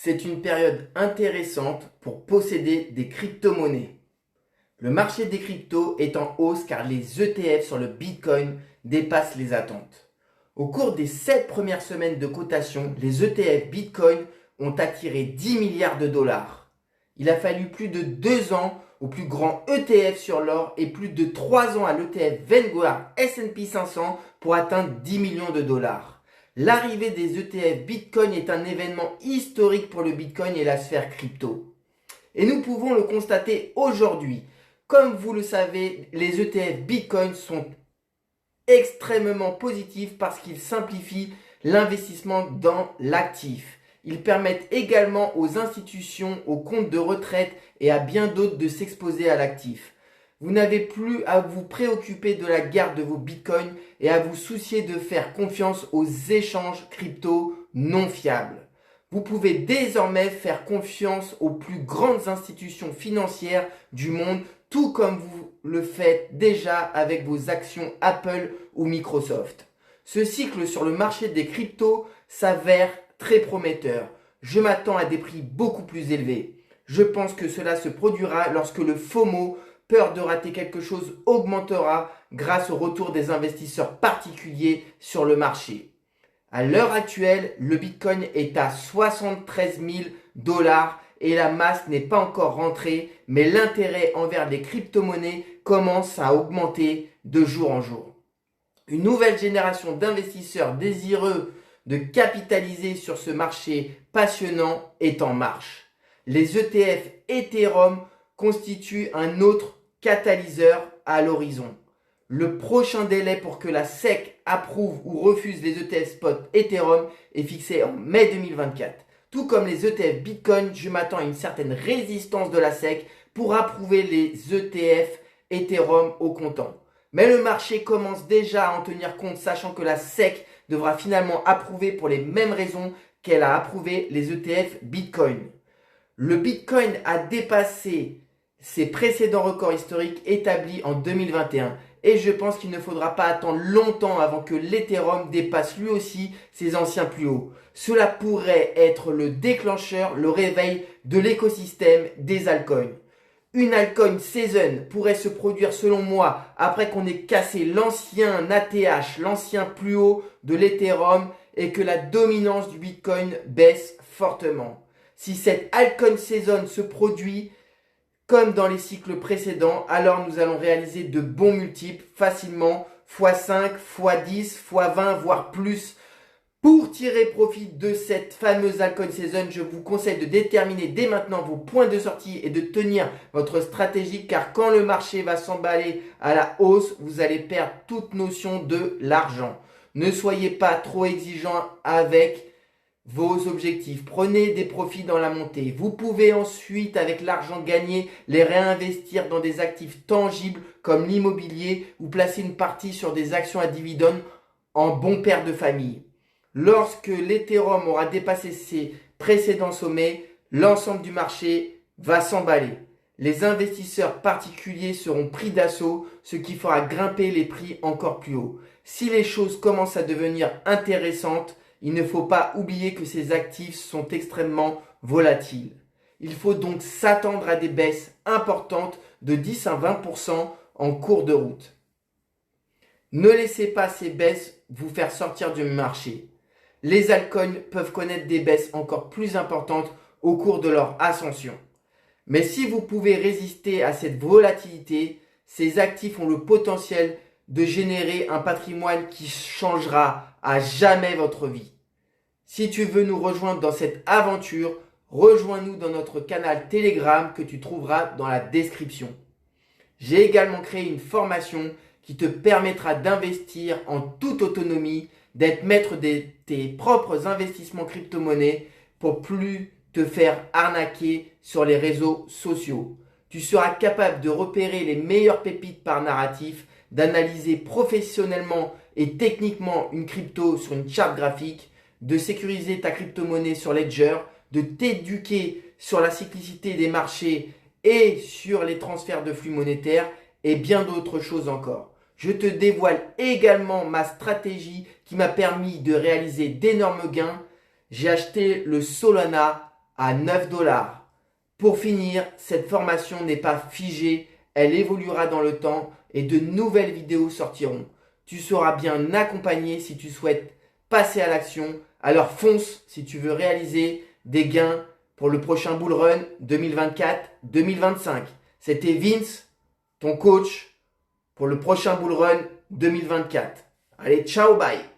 C'est une période intéressante pour posséder des crypto-monnaies. Le marché des cryptos est en hausse car les ETF sur le Bitcoin dépassent les attentes. Au cours des 7 premières semaines de cotation, les ETF Bitcoin ont attiré 10 milliards de dollars. Il a fallu plus de 2 ans au plus grand ETF sur l'or et plus de 3 ans à l'ETF Vanguard S&P 500 pour atteindre 10 millions de dollars. L'arrivée des ETF Bitcoin est un événement historique pour le Bitcoin et la sphère crypto. Et nous pouvons le constater aujourd'hui. Comme vous le savez, les ETF Bitcoin sont extrêmement positifs parce qu'ils simplifient l'investissement dans l'actif. Ils permettent également aux institutions, aux comptes de retraite et à bien d'autres de s'exposer à l'actif. Vous n'avez plus à vous préoccuper de la garde de vos bitcoins et à vous soucier de faire confiance aux échanges crypto non fiables. Vous pouvez désormais faire confiance aux plus grandes institutions financières du monde, tout comme vous le faites déjà avec vos actions Apple ou Microsoft. Ce cycle sur le marché des cryptos s'avère très prometteur. Je m'attends à des prix beaucoup plus élevés. Je pense que cela se produira lorsque le FOMO, peur de rater quelque chose, augmentera grâce au retour des investisseurs particuliers sur le marché. À l'heure actuelle, le Bitcoin est à 73 000 dollars et la masse n'est pas encore rentrée, mais l'intérêt envers les crypto-monnaies commence à augmenter de jour en jour. Une nouvelle génération d'investisseurs désireux de capitaliser sur ce marché passionnant est en marche. Les ETF Ethereum constituent un autre catalyseur à l'horizon. Le prochain délai pour que la SEC approuve ou refuse les ETF spot Ethereum est fixé en mai 2024. Tout comme les ETF Bitcoin, je m'attends à une certaine résistance de la SEC pour approuver les ETF Ethereum au comptant. Mais le marché commence déjà à en tenir compte, sachant que la SEC devra finalement approuver pour les mêmes raisons qu'elle a approuvé les ETF Bitcoin. Le Bitcoin a dépassé ses précédents records historiques établis en 2021 et je pense qu'il ne faudra pas attendre longtemps avant que l'Ethereum dépasse lui aussi ses anciens plus hauts. Cela pourrait être le déclencheur, le réveil de l'écosystème des altcoins. Une altcoin season pourrait se produire selon moi après qu'on ait cassé l'ancien ATH, l'ancien plus haut de l'Ethereum et que la dominance du Bitcoin baisse fortement. Si cette altcoin season se produit comme dans les cycles précédents, alors nous allons réaliser de bons multiples facilement, x5, x10, x20, voire plus. Pour tirer profit de cette fameuse altcoin season, je vous conseille de déterminer dès maintenant vos points de sortie et de tenir votre stratégie car quand le marché va s'emballer à la hausse, vous allez perdre toute notion de l'argent. Ne soyez pas trop exigeant avec vos objectifs. Prenez des profits dans la montée. Vous pouvez ensuite, avec l'argent gagné, les réinvestir dans des actifs tangibles comme l'immobilier ou placer une partie sur des actions à dividendes en bon père de famille. Lorsque l'Ethereum aura dépassé ses précédents sommets, l'ensemble du marché va s'emballer. Les investisseurs particuliers seront pris d'assaut, ce qui fera grimper les prix encore plus haut. Si les choses commencent à devenir intéressantes, il ne faut pas oublier que ces actifs sont extrêmement volatiles. Il faut donc s'attendre à des baisses importantes de 10 à 20% en cours de route. Ne laissez pas ces baisses vous faire sortir du marché. Les altcoins peuvent connaître des baisses encore plus importantes au cours de leur ascension. Mais si vous pouvez résister à cette volatilité, ces actifs ont le potentiel de générer un patrimoine qui changera à jamais votre vie. Si tu veux nous rejoindre dans cette aventure, rejoins-nous dans notre canal Telegram que tu trouveras dans la description. J'ai également créé une formation qui te permettra d'investir en toute autonomie, d'être maître de tes propres investissements crypto-monnaies pour plus te faire arnaquer sur les réseaux sociaux. Tu seras capable de repérer les meilleures pépites par narratif, d'analyser professionnellement et techniquement une crypto sur une charte graphique, de sécuriser ta crypto-monnaie sur Ledger, de t'éduquer sur la cyclicité des marchés et sur les transferts de flux monétaires et bien d'autres choses encore. Je te dévoile également ma stratégie qui m'a permis de réaliser d'énormes gains. J'ai acheté le Solana à 9 dollars. Pour finir, cette formation n'est pas figée, elle évoluera dans le temps et de nouvelles vidéos sortiront. Tu seras bien accompagné si tu souhaites passer à l'action. Alors fonce si tu veux réaliser des gains pour le prochain Bull Run 2024-2025. C'était Vince, ton coach, pour le prochain Bull Run 2024. Allez, ciao, bye!